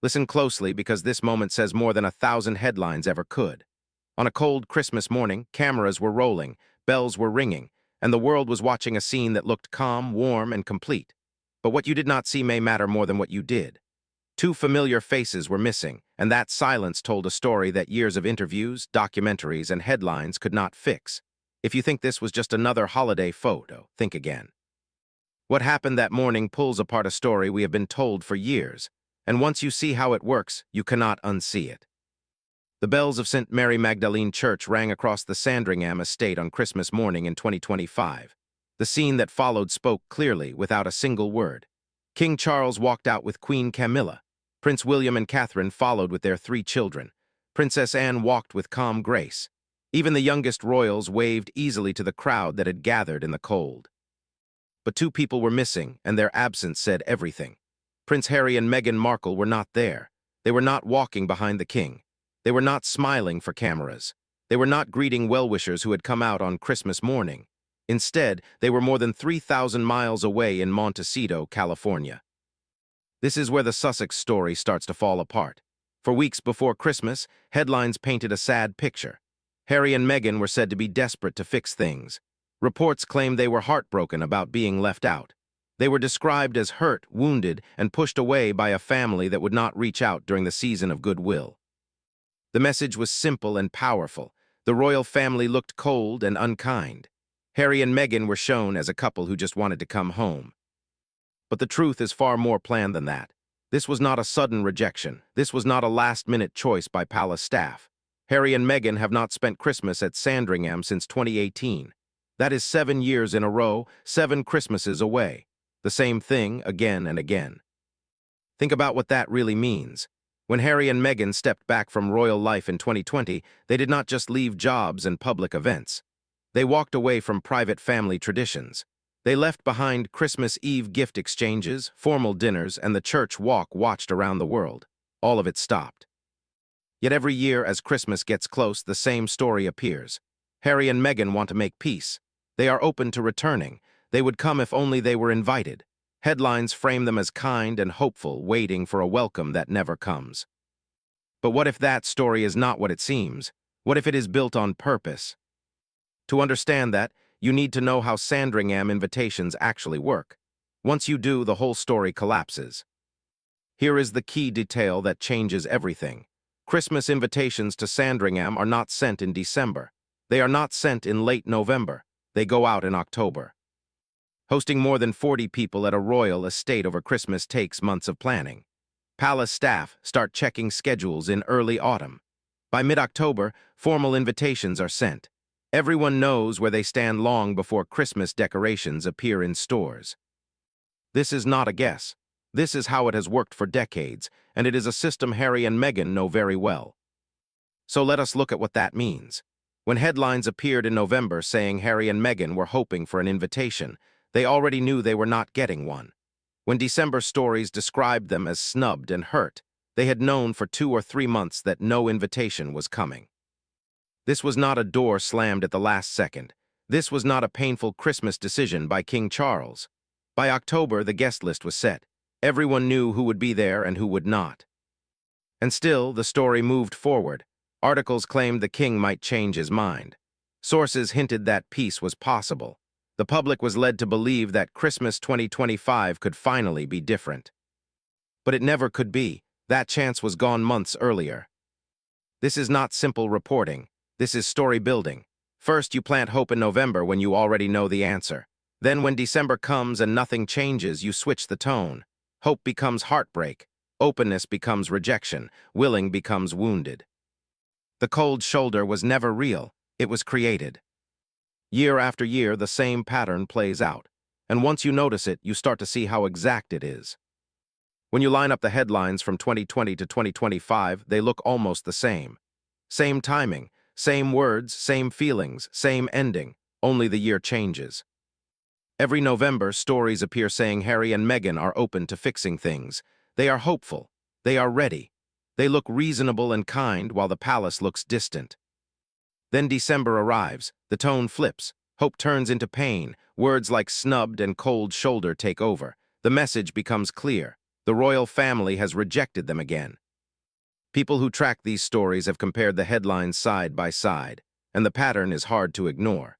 Listen closely because this moment says more than 1,000 headlines ever could. On a cold Christmas morning, cameras were rolling, bells were ringing, and the world was watching a scene that looked calm, warm, and complete. But what you did not see may matter more than what you did. Two familiar faces were missing, and that silence told a story that years of interviews, documentaries, and headlines could not fix. If you think this was just another holiday photo, think again. What happened that morning pulls apart a story we have been told for years, and once you see how it works, you cannot unsee it. The bells of St. Mary Magdalene Church rang across the Sandringham estate on Christmas morning in 2025. The scene that followed spoke clearly, without a single word. King Charles walked out with Queen Camilla. Prince William and Catherine followed with their 3 children. Princess Anne walked with calm grace. Even the youngest royals waved easily to the crowd that had gathered in the cold. But 2 people were missing, and their absence said everything. Prince Harry and Meghan Markle were not there. They were not walking behind the king. They were not smiling for cameras. They were not greeting well-wishers who had come out on Christmas morning. Instead, they were more than 3,000 miles away in Montecito, California. This is where the Sussex story starts to fall apart. For weeks before Christmas, headlines painted a sad picture. Harry and Meghan were said to be desperate to fix things. Reports claimed they were heartbroken about being left out. They were described as hurt, wounded, and pushed away by a family that would not reach out during the season of goodwill. The message was simple and powerful. The royal family looked cold and unkind. Harry and Meghan were shown as a couple who just wanted to come home. But the truth is far more planned than that. This was not a sudden rejection. This was not a last-minute choice by palace staff. Harry and Meghan have not spent Christmas at Sandringham since 2018. That is 7 years in a row, 7 Christmases away. The same thing again and again. Think about what that really means. When Harry and Meghan stepped back from royal life in 2020, they did not just leave jobs and public events. They walked away from private family traditions. They left behind Christmas Eve gift exchanges, formal dinners, and the church walk watched around the world. All of it stopped. Yet every year as Christmas gets close, the same story appears. Harry and Meghan want to make peace. They are open to returning. They would come if only they were invited. Headlines frame them as kind and hopeful, waiting for a welcome that never comes. But what if that story is not what it seems? What if it is built on purpose? To understand that, you need to know how Sandringham invitations actually work. Once you do, the whole story collapses. Here is the key detail that changes everything. Christmas invitations to Sandringham are not sent in December. They are not sent in late November. They go out in October. Hosting more than 40 people at a royal estate over Christmas takes months of planning. Palace staff start checking schedules in early autumn. By mid-October, formal invitations are sent. Everyone knows where they stand long before Christmas decorations appear in stores. This is not a guess. This is how it has worked for decades, and it is a system Harry and Meghan know very well. So let us look at what that means. When headlines appeared in November saying Harry and Meghan were hoping for an invitation, they already knew they were not getting one. When December stories described them as snubbed and hurt, they had known for 2 or 3 months that no invitation was coming. This was not a door slammed at the last second. This was not a painful Christmas decision by King Charles. By October, the guest list was set. Everyone knew who would be there and who would not. And still, the story moved forward. Articles claimed the king might change his mind. Sources hinted that peace was possible. The public was led to believe that Christmas 2025 could finally be different. But it never could be. That chance was gone months earlier. This is not simple reporting. This is story building. First, you plant hope in November when you already know the answer. Then when December comes and nothing changes, you switch the tone. Hope becomes heartbreak. Openness becomes rejection. Willing becomes wounded. The cold shoulder was never real. It was created. Year after year, the same pattern plays out. And once you notice it, you start to see how exact it is. When you line up the headlines from 2020 to 2025, they look almost the same. Same timing, same words, same feelings, same ending, only the year changes. Every November, stories appear saying Harry and Meghan are open to fixing things. They are hopeful. They are ready. They look reasonable and kind while the palace looks distant. Then December arrives. The tone flips. Hope turns into pain. Words like snubbed and cold shoulder take over. The message becomes clear. The royal family has rejected them again. People who track these stories have compared the headlines side by side, and the pattern is hard to ignore.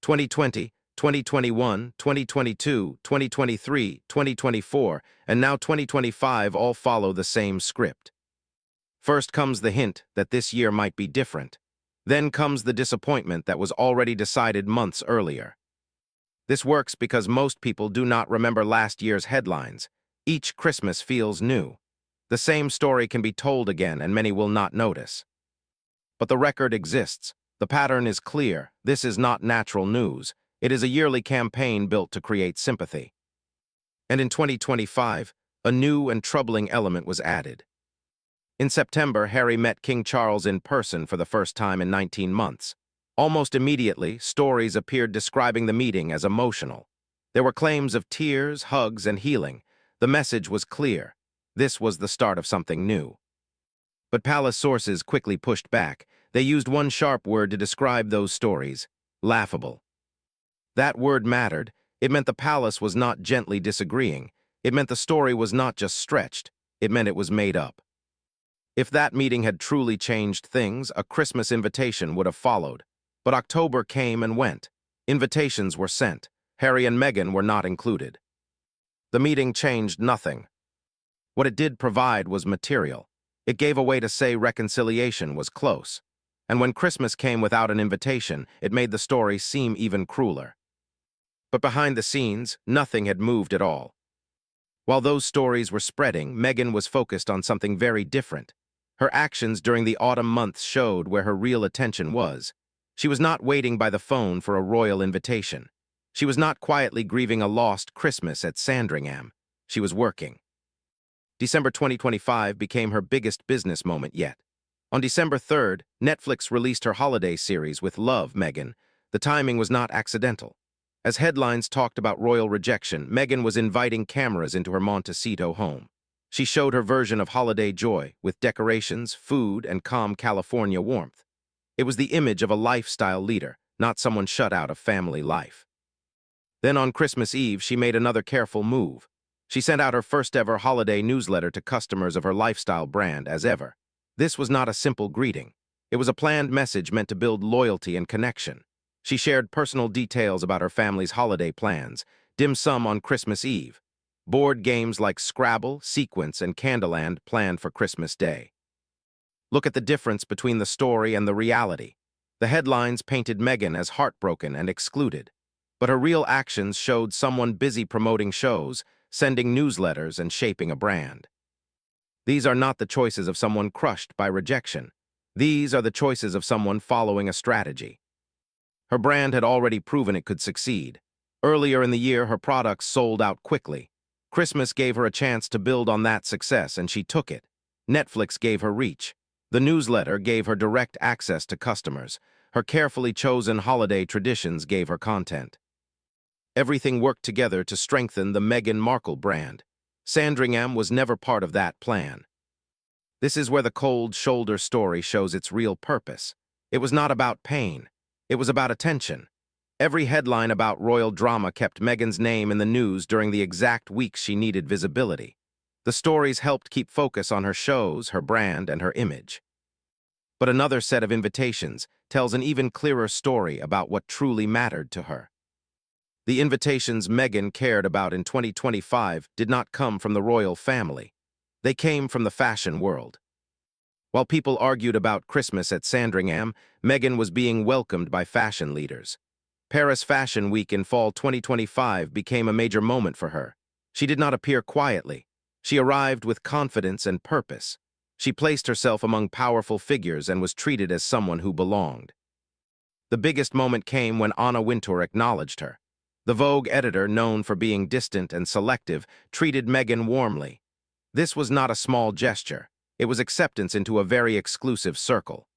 2020, 2021, 2022, 2023, 2024, and now 2025 all follow the same script. First comes the hint that this year might be different. Then comes the disappointment that was already decided months earlier. This works because most people do not remember last year's headlines. Each Christmas feels new. The same story can be told again, and many will not notice. But the record exists. The pattern is clear. This is not natural news. It is a yearly campaign built to create sympathy. And in 2025, a new and troubling element was added. In September, Harry met King Charles in person for the first time in 19 months. Almost immediately, stories appeared describing the meeting as emotional. There were claims of tears, hugs, and healing. The message was clear. This was the start of something new. But palace sources quickly pushed back. They used one sharp word to describe those stories: laughable. That word mattered. It meant the palace was not gently disagreeing. It meant the story was not just stretched. It meant it was made up. If that meeting had truly changed things, a Christmas invitation would have followed. But October came and went. Invitations were sent. Harry and Meghan were not included. The meeting changed nothing. What it did provide was material. It gave a way to say reconciliation was close. And when Christmas came without an invitation, it made the story seem even crueler. But behind the scenes, nothing had moved at all. While those stories were spreading, Meghan was focused on something very different. Her actions during the autumn months showed where her real attention was. She was not waiting by the phone for a royal invitation. She was not quietly grieving a lost Christmas at Sandringham. She was working. December 2025 became her biggest business moment yet. On December 3rd, Netflix released her holiday series with Love, Meghan. The timing was not accidental. As headlines talked about royal rejection, Meghan was inviting cameras into her Montecito home. She showed her version of holiday joy, with decorations, food, and calm California warmth. It was the image of a lifestyle leader, not someone shut out of family life. Then on Christmas Eve, she made another careful move. She sent out her first-ever holiday newsletter to customers of her lifestyle brand as ever. This was not a simple greeting. It was a planned message meant to build loyalty and connection. She shared personal details about her family's holiday plans: dim sum on Christmas Eve, board games like Scrabble, Sequence, and Candyland planned for Christmas Day. Look at the difference between the story and the reality. The headlines painted Meghan as heartbroken and excluded, but her real actions showed someone busy promoting shows, sending newsletters, and shaping a brand. These are not the choices of someone crushed by rejection. These are the choices of someone following a strategy. Her brand had already proven it could succeed. Earlier in the year, her products sold out quickly. Christmas gave her a chance to build on that success, and she took it. Netflix gave her reach. The newsletter gave her direct access to customers. Her carefully chosen holiday traditions gave her content. Everything worked together to strengthen the Meghan Markle brand. Sandringham was never part of that plan. This is where the cold shoulder story shows its real purpose. It was not about pain. It was about attention. Every headline about royal drama kept Meghan's name in the news during the exact weeks she needed visibility. The stories helped keep focus on her shows, her brand, and her image. But another set of invitations tells an even clearer story about what truly mattered to her. The invitations Meghan cared about in 2025 did not come from the royal family. They came from the fashion world. While people argued about Christmas at Sandringham, Meghan was being welcomed by fashion leaders. Paris Fashion Week in fall 2025 became a major moment for her. She did not appear quietly. She arrived with confidence and purpose. She placed herself among powerful figures and was treated as someone who belonged. The biggest moment came when Anna Wintour acknowledged her. The Vogue editor, known for being distant and selective, treated Meghan warmly. This was not a small gesture. It was acceptance into a very exclusive circle.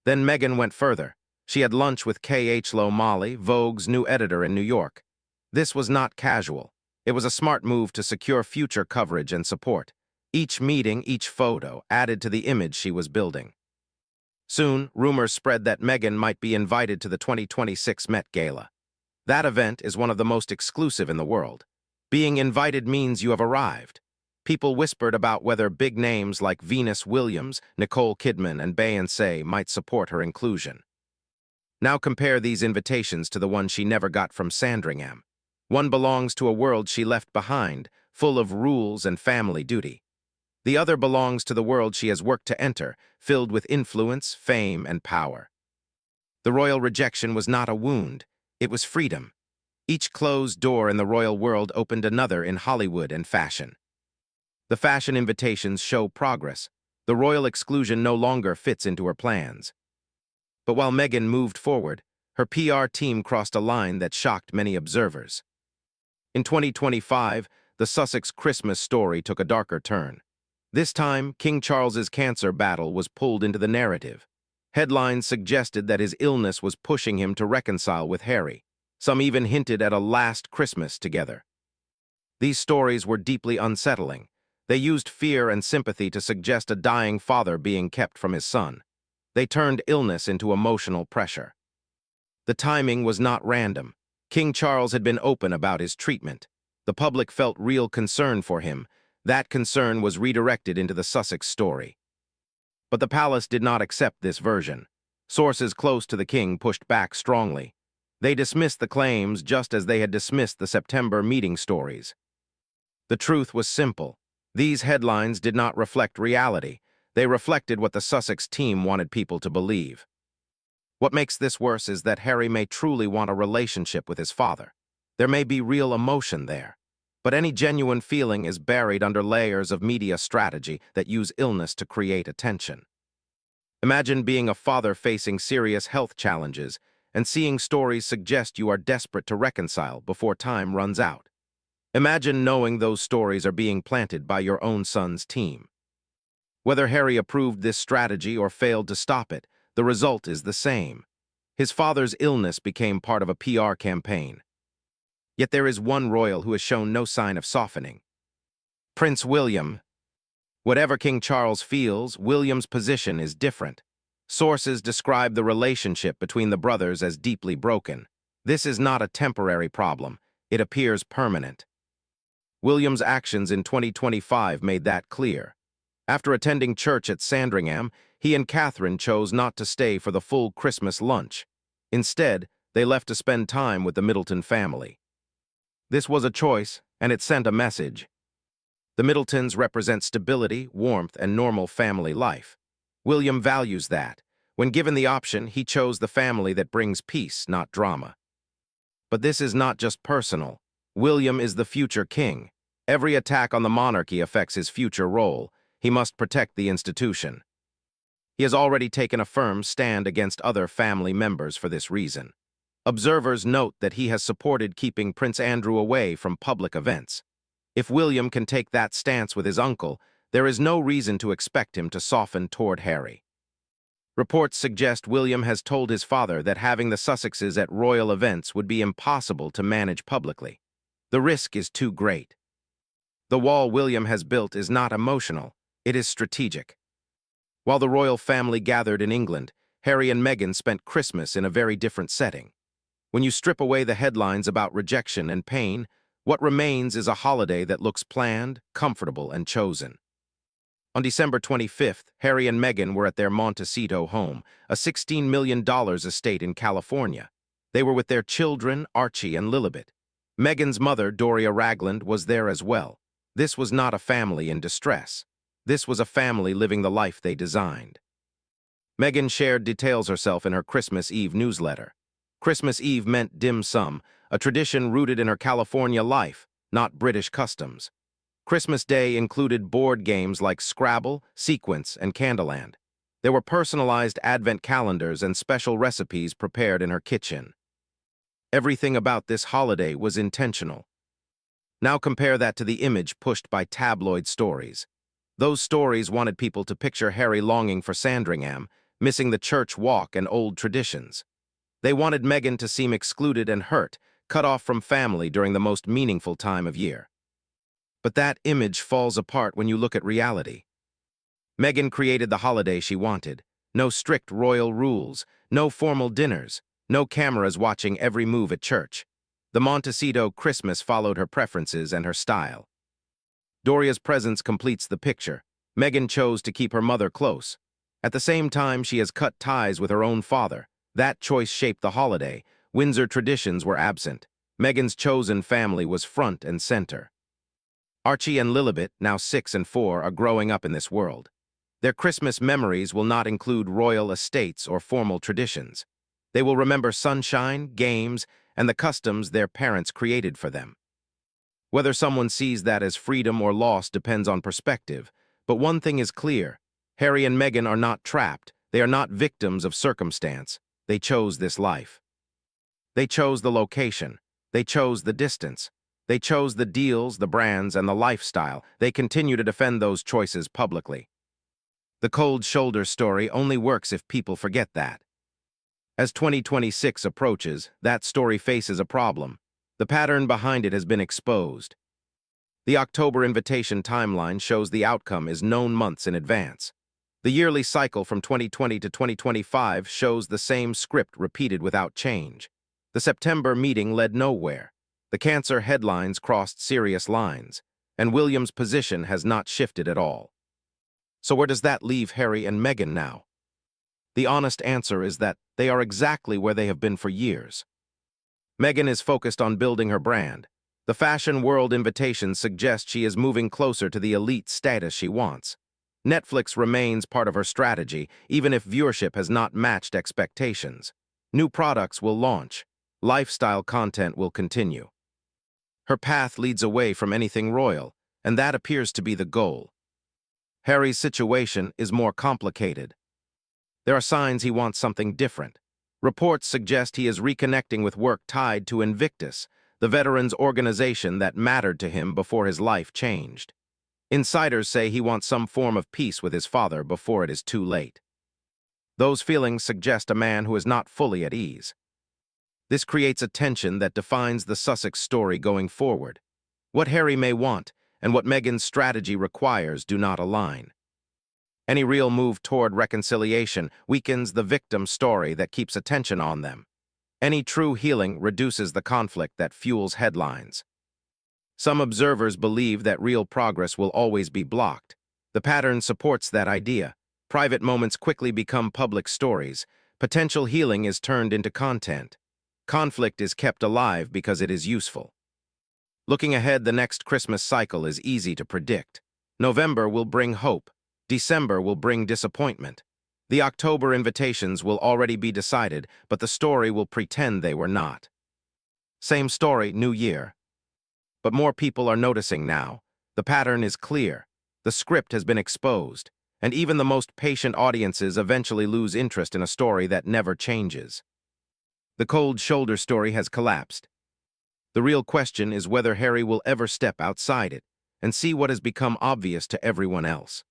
Then Meghan went further. She had lunch with K.H. Molly, Vogue's new editor in New York. This was not casual. It was a smart move to secure future coverage and support. Each meeting, each photo, added to the image she was building. Soon, rumors spread that Meghan might be invited to the 2026 Met Gala. That event is one of the most exclusive in the world. Being invited means you have arrived. People whispered about whether big names like Venus Williams, Nicole Kidman, and Beyoncé might support her inclusion. Now compare these invitations to the one she never got from Sandringham. One belongs to a world she left behind, full of rules and family duty. The other belongs to the world she has worked to enter, filled with influence, fame, and power. The royal rejection was not a wound, it was freedom. Each closed door in the royal world opened another in Hollywood and fashion. The fashion invitations show progress. The royal exclusion no longer fits into her plans. But while Meghan moved forward, her PR team crossed a line that shocked many observers. In 2025, the Sussex Christmas story took a darker turn. This time, King Charles's cancer battle was pulled into the narrative. Headlines suggested that his illness was pushing him to reconcile with Harry. Some even hinted at a last Christmas together. These stories were deeply unsettling. They used fear and sympathy to suggest a dying father being kept from his son. They turned illness into emotional pressure. The timing was not random. King Charles had been open about his treatment. The public felt real concern for him. That concern was redirected into the Sussex story. But the palace did not accept this version. Sources close to the king pushed back strongly. They dismissed the claims just as they had dismissed the September meeting stories. The truth was simple. These headlines did not reflect reality. They reflected what the Sussex team wanted people to believe. What makes this worse is that Harry may truly want a relationship with his father. There may be real emotion there. But any genuine feeling is buried under layers of media strategy that use illness to create attention. Imagine being a father facing serious health challenges and seeing stories suggest you are desperate to reconcile before time runs out. Imagine knowing those stories are being planted by your own son's team. Whether Harry approved this strategy or failed to stop it, the result is the same. His father's illness became part of a PR campaign. Yet there is one royal who has shown no sign of softening. Prince William. Whatever King Charles feels, William's position is different. Sources describe the relationship between the brothers as deeply broken. This is not a temporary problem. It appears permanent. William's actions in 2025 made that clear. After attending church at Sandringham, he and Catherine chose not to stay for the full Christmas lunch. Instead, they left to spend time with the Middleton family. This was a choice, and it sent a message. The Middletons represent stability, warmth, and normal family life. William values that. When given the option, he chose the family that brings peace, not drama. But this is not just personal. William is the future king. Every attack on the monarchy affects his future role. He must protect the institution. He has already taken a firm stand against other family members for this reason. Observers note that he has supported keeping Prince Andrew away from public events. If William can take that stance with his uncle, there is no reason to expect him to soften toward Harry. Reports suggest William has told his father that having the Sussexes at royal events would be impossible to manage publicly. The risk is too great. The wall William has built is not emotional, it is strategic. While the royal family gathered in England, Harry and Meghan spent Christmas in a very different setting. When you strip away the headlines about rejection and pain, what remains is a holiday that looks planned, comfortable, and chosen. On December 25th, Harry and Meghan were at their Montecito home, a $16 million estate in California. They were with their children, Archie and Lilibet. Meghan's mother, Doria Ragland, was there as well. This was not a family in distress. This was a family living the life they designed. Meghan shared details herself in her Christmas Eve newsletter. Christmas Eve meant dim sum, a tradition rooted in her California life, not British customs. Christmas Day included board games like Scrabble, Sequence, and Candyland. There were personalized advent calendars and special recipes prepared in her kitchen. Everything about this holiday was intentional. Now compare that to the image pushed by tabloid stories. Those stories wanted people to picture Harry longing for Sandringham, missing the church walk and old traditions. They wanted Meghan to seem excluded and hurt, cut off from family during the most meaningful time of year. But that image falls apart when you look at reality. Meghan created the holiday she wanted. No strict royal rules, no formal dinners, no cameras watching every move at church. The Montecito Christmas followed her preferences and her style. Doria's presence completes the picture. Meghan chose to keep her mother close. At the same time, she has cut ties with her own father. That choice shaped the holiday. Windsor traditions were absent. Meghan's chosen family was front and center. Archie and Lilibet, now 6 and 4, are growing up in this world. Their Christmas memories will not include royal estates or formal traditions. They will remember sunshine, games, and the customs their parents created for them. Whether someone sees that as freedom or loss depends on perspective, but one thing is clear. Harry and Meghan are not trapped. They are not victims of circumstance. They chose this life. They chose the location. They chose the distance. They chose the deals, the brands, and the lifestyle. They continue to defend those choices publicly. The cold shoulder story only works if people forget that. As 2026 approaches, that story faces a problem. The pattern behind it has been exposed. The October invitation timeline shows the outcome is known months in advance. The yearly cycle from 2020 to 2025 shows the same script repeated without change. The September meeting led nowhere. The cancer headlines crossed serious lines, and William's position has not shifted at all. So where does that leave Harry and Meghan now? The honest answer is that they are exactly where they have been for years. Meghan is focused on building her brand. The fashion world invitations suggest she is moving closer to the elite status she wants. Netflix remains part of her strategy, even if viewership has not matched expectations. New products will launch. Lifestyle content will continue. Her path leads away from anything royal, and that appears to be the goal. Harry's situation is more complicated. There are signs he wants something different. Reports suggest he is reconnecting with work tied to Invictus, the veterans' organization that mattered to him before his life changed. Insiders say he wants some form of peace with his father before it is too late. Those feelings suggest a man who is not fully at ease. This creates a tension that defines the Sussex story going forward. What Harry may want and what Meghan's strategy requires do not align. Any real move toward reconciliation weakens the victim story that keeps attention on them. Any true healing reduces the conflict that fuels headlines. Some observers believe that real progress will always be blocked. The pattern supports that idea. Private moments quickly become public stories. Potential healing is turned into content. Conflict is kept alive because it is useful. Looking ahead, the next Christmas cycle is easy to predict. November will bring hope. December will bring disappointment. The October invitations will already be decided, but the story will pretend they were not. Same story, new year. But more people are noticing now. The pattern is clear. The script has been exposed, and even the most patient audiences eventually lose interest in a story that never changes. The cold shoulder story has collapsed. The real question is whether Harry will ever step outside it and see what has become obvious to everyone else.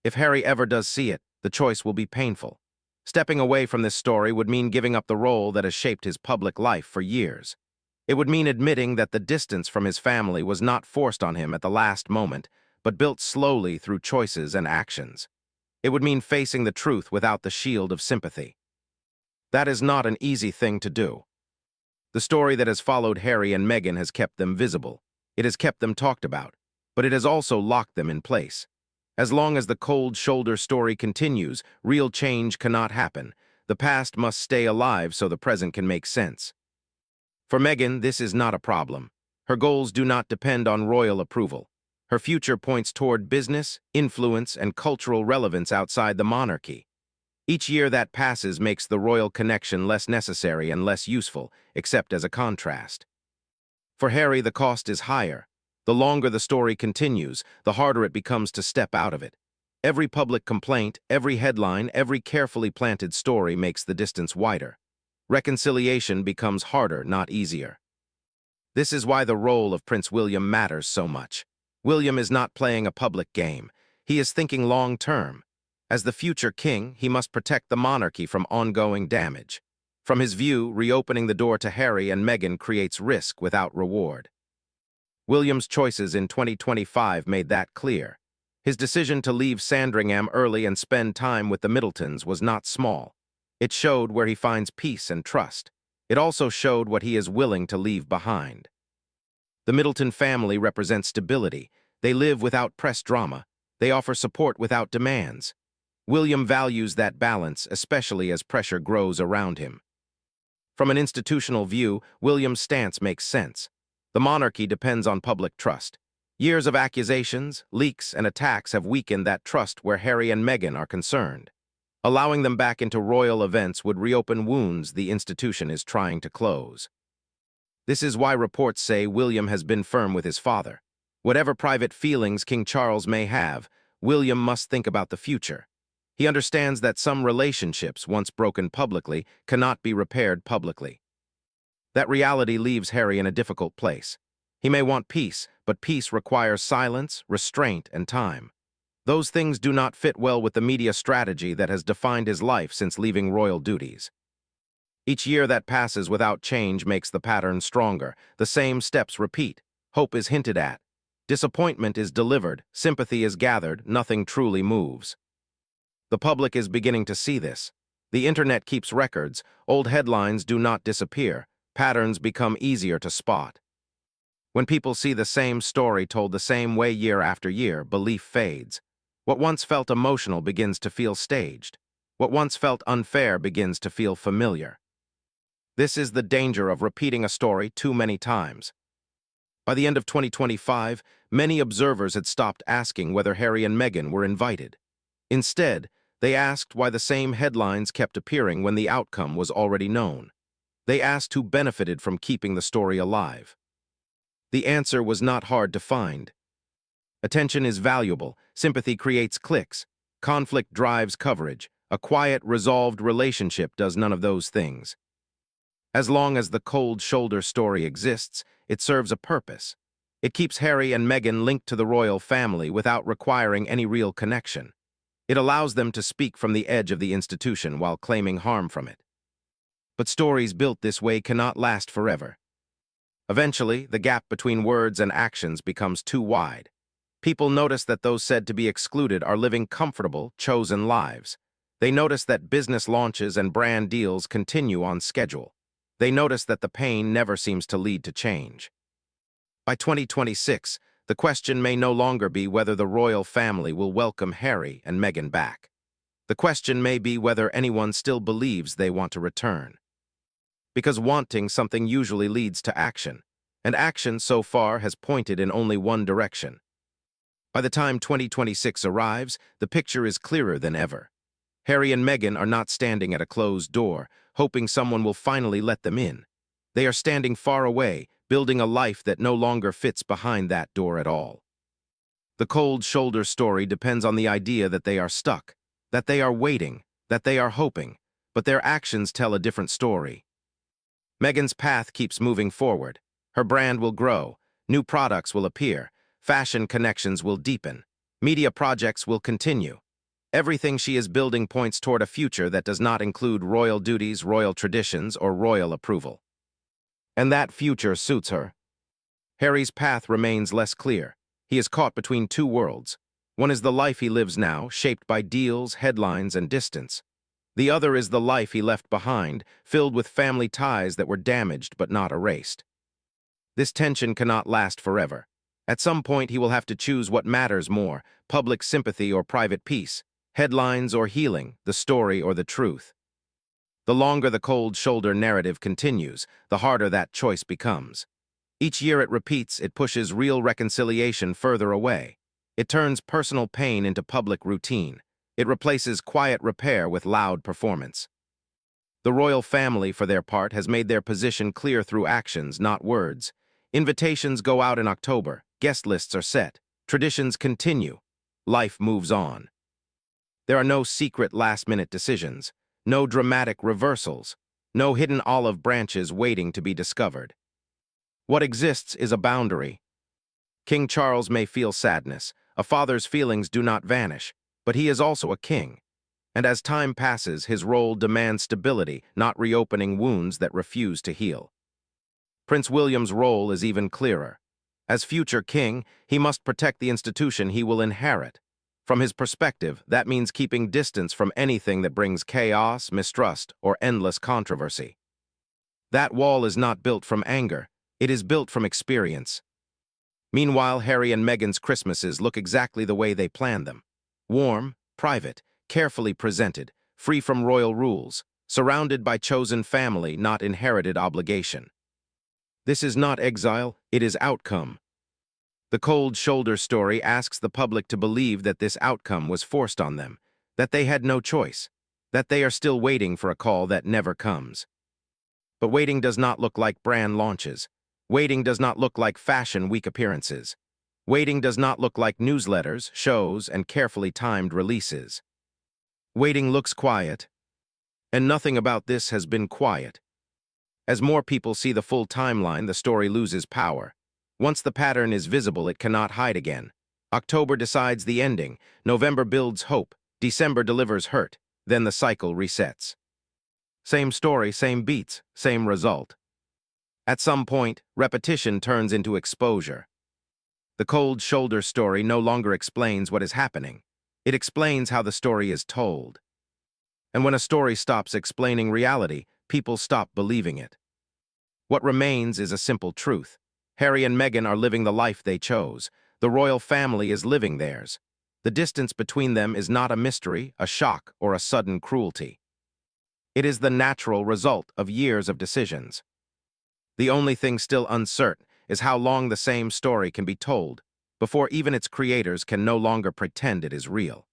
If Harry ever does see it, the choice will be painful. Stepping away from this story would mean giving up the role that has shaped his public life for years. It would mean admitting that the distance from his family was not forced on him at the last moment, but built slowly through choices and actions. It would mean facing the truth without the shield of sympathy. That is not an easy thing to do. The story that has followed Harry and Meghan has kept them visible. It has kept them talked about, but it has also locked them in place. As long as the cold shoulder story continues, real change cannot happen. The past must stay alive so the present can make sense. For Meghan, this is not a problem. Her goals do not depend on royal approval. Her future points toward business, influence, and cultural relevance outside the monarchy. Each year that passes makes the royal connection less necessary and less useful, except as a contrast. For Harry, the cost is higher. The longer the story continues, the harder it becomes to step out of it. Every public complaint, every headline, every carefully planted story makes the distance wider. Reconciliation becomes harder, not easier. This is why the role of Prince William matters so much. William is not playing a public game. He is thinking long-term. As the future king, he must protect the monarchy from ongoing damage. From his view, reopening the door to Harry and Meghan creates risk without reward. William's choices in 2025 made that clear. His decision to leave Sandringham early and spend time with the Middletons was not small. It showed where he finds peace and trust. It also showed what he is willing to leave behind. The Middleton family represents stability. They live without press drama. They offer support without demands. William values that balance, especially as pressure grows around him. From an institutional view, William's stance makes sense. The monarchy depends on public trust. Years of accusations, leaks, and attacks have weakened that trust where Harry and Meghan are concerned. Allowing them back into royal events would reopen wounds the institution is trying to close. This is why reports say William has been firm with his father. Whatever private feelings King Charles may have, William must think about the future. He understands that some relationships, once broken publicly, cannot be repaired publicly. That reality leaves Harry in a difficult place. He may want peace, but peace requires silence, restraint, and time. Those things do not fit well with the media strategy that has defined his life since leaving royal duties. Each year that passes without change makes the pattern stronger. The same steps repeat. Hope is hinted at. Disappointment is delivered. Sympathy is gathered. Nothing truly moves. The public is beginning to see this. The internet keeps records. Old headlines do not disappear. Patterns become easier to spot. When people see the same story told the same way year after year, belief fades. What once felt emotional begins to feel staged. What once felt unfair begins to feel familiar. This is the danger of repeating a story too many times. By the end of 2025, many observers had stopped asking whether Harry and Meghan were invited. Instead, they asked why the same headlines kept appearing when the outcome was already known. They asked who benefited from keeping the story alive. The answer was not hard to find. Attention is valuable. Sympathy creates clicks. Conflict drives coverage. A quiet, resolved relationship does none of those things. As long as the cold shoulder story exists, it serves a purpose. It keeps Harry and Meghan linked to the royal family without requiring any real connection. It allows them to speak from the edge of the institution while claiming harm from it. But stories built this way cannot last forever. Eventually, the gap between words and actions becomes too wide. People notice that those said to be excluded are living comfortable, chosen lives. They notice that business launches and brand deals continue on schedule. They notice that the pain never seems to lead to change. By 2026, the question may no longer be whether the royal family will welcome Harry and Meghan back. The question may be whether anyone still believes they want to return. Because wanting something usually leads to action, and action so far has pointed in only one direction. By the time 2026 arrives, the picture is clearer than ever. Harry and Meghan are not standing at a closed door, hoping someone will finally let them in. They are standing far away, building a life that no longer fits behind that door at all. The cold shoulder story depends on the idea that they are stuck, that they are waiting, that they are hoping, but their actions tell a different story. Meghan's path keeps moving forward. Her brand will grow, new products will appear, fashion connections will deepen, media projects will continue. Everything she is building points toward a future that does not include royal duties, royal traditions, or royal approval. And that future suits her. Harry's path remains less clear. He is caught between two worlds. One is the life he lives now, shaped by deals, headlines, and distance. The other is the life he left behind, filled with family ties that were damaged but not erased. This tension cannot last forever. At some point, he will have to choose what matters more, public sympathy or private peace, headlines or healing, the story or the truth. The longer the cold shoulder narrative continues, the harder that choice becomes. Each year it repeats, it pushes real reconciliation further away. It turns personal pain into public routine. It replaces quiet repair with loud performance. The royal family, for their part, has made their position clear through actions, not words. Invitations go out in October, guest lists are set, traditions continue, life moves on. There are no secret last-minute decisions, no dramatic reversals, no hidden olive branches waiting to be discovered. What exists is a boundary. King Charles may feel sadness. A father's feelings do not vanish, but he is also a king. And as time passes, his role demands stability, not reopening wounds that refuse to heal. Prince William's role is even clearer. As future king, he must protect the institution he will inherit. From his perspective, that means keeping distance from anything that brings chaos, mistrust, or endless controversy. That wall is not built from anger, it is built from experience. Meanwhile, Harry and Meghan's Christmases look exactly the way they planned them. Warm, private, carefully presented, free from royal rules, surrounded by chosen family, not inherited obligation. This is not exile, it is outcome. The cold shoulder story asks the public to believe that this outcome was forced on them, that they had no choice, that they are still waiting for a call that never comes. But waiting does not look like brand launches. Waiting does not look like Fashion Week appearances. Waiting does not look like newsletters, shows, and carefully timed releases. Waiting looks quiet, and nothing about this has been quiet. As more people see the full timeline, the story loses power. Once the pattern is visible, it cannot hide again. October decides the ending, November builds hope, December delivers hurt, then the cycle resets. Same story, same beats, same result. At some point, repetition turns into exposure. The cold shoulder story no longer explains what is happening. It explains how the story is told. And when a story stops explaining reality, people stop believing it. What remains is a simple truth. Harry and Meghan are living the life they chose. The royal family is living theirs. The distance between them is not a mystery, a shock, or a sudden cruelty. It is the natural result of years of decisions. The only thing still uncertain is how long the same story can be told, before even its creators can no longer pretend it is real.